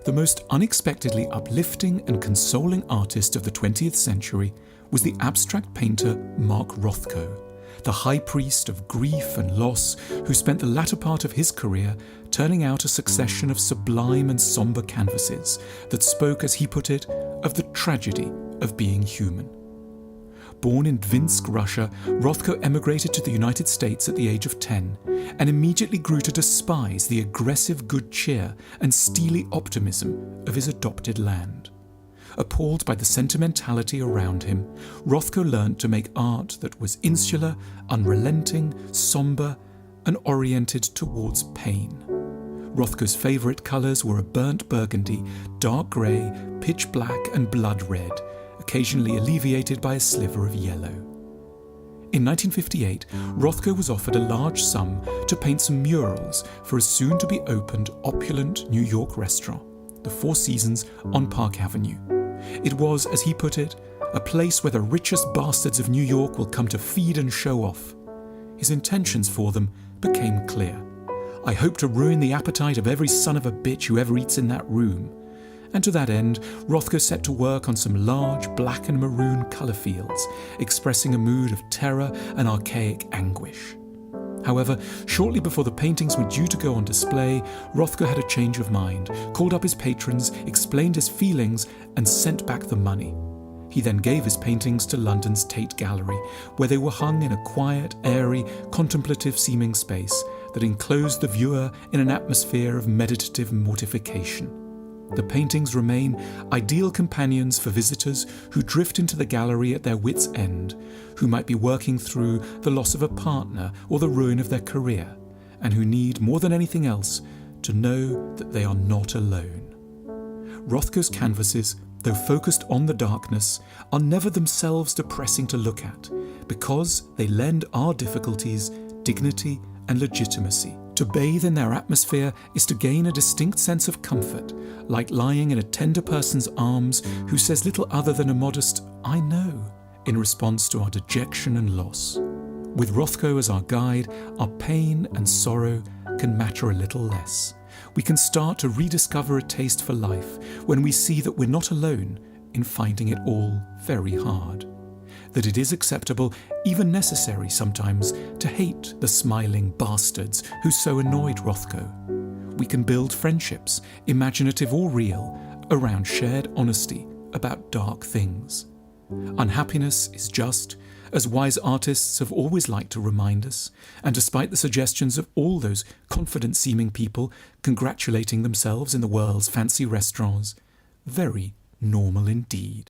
The most unexpectedly uplifting and consoling artist of the 20th century was the abstract painter Mark Rothko, the high priest of grief and loss who spent the latter part of his career turning out a succession of sublime and sombre canvases that spoke, as he put it, of the tragedy of being human. Born in Dvinsk, Russia, Rothko emigrated to the United States at the age of 10 and immediately grew to despise the aggressive good cheer and steely optimism of his adopted land. Appalled by the sentimentality around him, Rothko learned to make art that was insular, unrelenting, sombre, and oriented towards pain. Rothko's favourite colours were a burnt burgundy, dark grey, pitch black and blood red, occasionally alleviated by a sliver of yellow. In 1958, Rothko was offered a large sum to paint some murals for a soon-to-be-opened opulent New York restaurant, the Four Seasons on Park Avenue. It was, as he put it, a place where the richest bastards of New York will come to feed and show off. His intentions for them became clear. I hope to ruin the appetite of every son of a bitch who ever eats in that room. And to that end, Rothko set to work on some large black and maroon colour fields, expressing a mood of terror and archaic anguish. However, shortly before the paintings were due to go on display, Rothko had a change of mind, called up his patrons, explained his feelings, and sent back the money. He then gave his paintings to London's Tate Gallery, where they were hung in a quiet, airy, contemplative-seeming space that enclosed the viewer in an atmosphere of meditative mortification. The paintings remain ideal companions for visitors who drift into the gallery at their wits' end, who might be working through the loss of a partner or the ruin of their career, and who need, more than anything else, to know that they are not alone. Rothko's canvases, though focused on the darkness, are never themselves depressing to look at, because they lend our difficulties dignity and legitimacy. To bathe in their atmosphere is to gain a distinct sense of comfort, like lying in a tender person's arms who says little other than a modest "I know" in response to our dejection and loss. With Rothko as our guide, our pain and sorrow can matter a little less. We can start to rediscover a taste for life when we see that we're not alone in finding it all very hard. That it is acceptable, even necessary sometimes, to hate the smiling bastards who so annoyed Rothko. We can build friendships, imaginative or real, around shared honesty about dark things. Unhappiness is just, as wise artists have always liked to remind us, and despite the suggestions of all those confident-seeming people congratulating themselves in the world's fancy restaurants, very normal indeed.